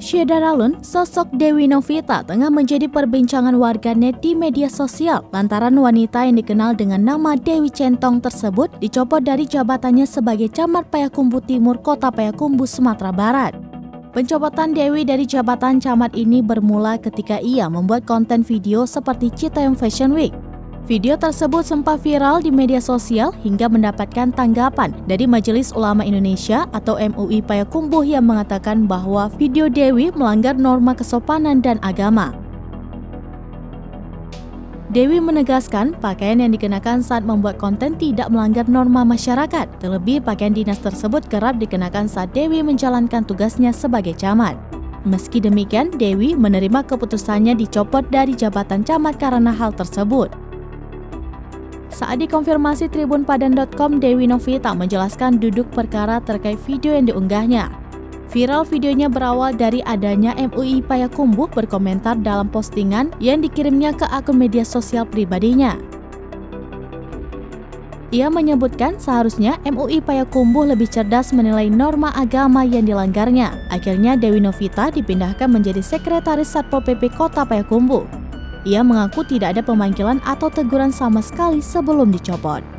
Syedaralun, sosok Dewi Novita tengah menjadi perbincangan warganet di media sosial lantaran wanita yang dikenal dengan nama Dewi Centong tersebut dicopot dari jabatannya sebagai Camat Payakumbuh Timur, Kota Payakumbuh, Sumatera Barat. Pencopotan Dewi dari jabatan camat ini bermula ketika ia membuat konten video seperti Citayam Fashion Week. Video tersebut sempat viral di media sosial hingga mendapatkan tanggapan dari Majelis Ulama Indonesia atau MUI Payakumbuh yang mengatakan bahwa video Dewi melanggar norma kesopanan dan agama. Dewi menegaskan pakaian yang dikenakan saat membuat konten tidak melanggar norma masyarakat, terlebih pakaian dinas tersebut kerap dikenakan saat Dewi menjalankan tugasnya sebagai camat. Meski demikian, Dewi menerima keputusannya dicopot dari jabatan camat karena hal tersebut. Saat dikonfirmasi tribunpadan.com, Dewi Novita menjelaskan duduk perkara terkait video yang diunggahnya. Viral videonya berawal dari adanya MUI Payakumbuh berkomentar dalam postingan yang dikirimnya ke akun media sosial pribadinya. Ia menyebutkan seharusnya MUI Payakumbuh lebih cerdas menilai norma agama yang dilanggarnya. Akhirnya Dewi Novita dipindahkan menjadi Sekretaris Satpol PP Kota Payakumbuh. Ia mengaku tidak ada pemanggilan atau teguran sama sekali sebelum dicopot.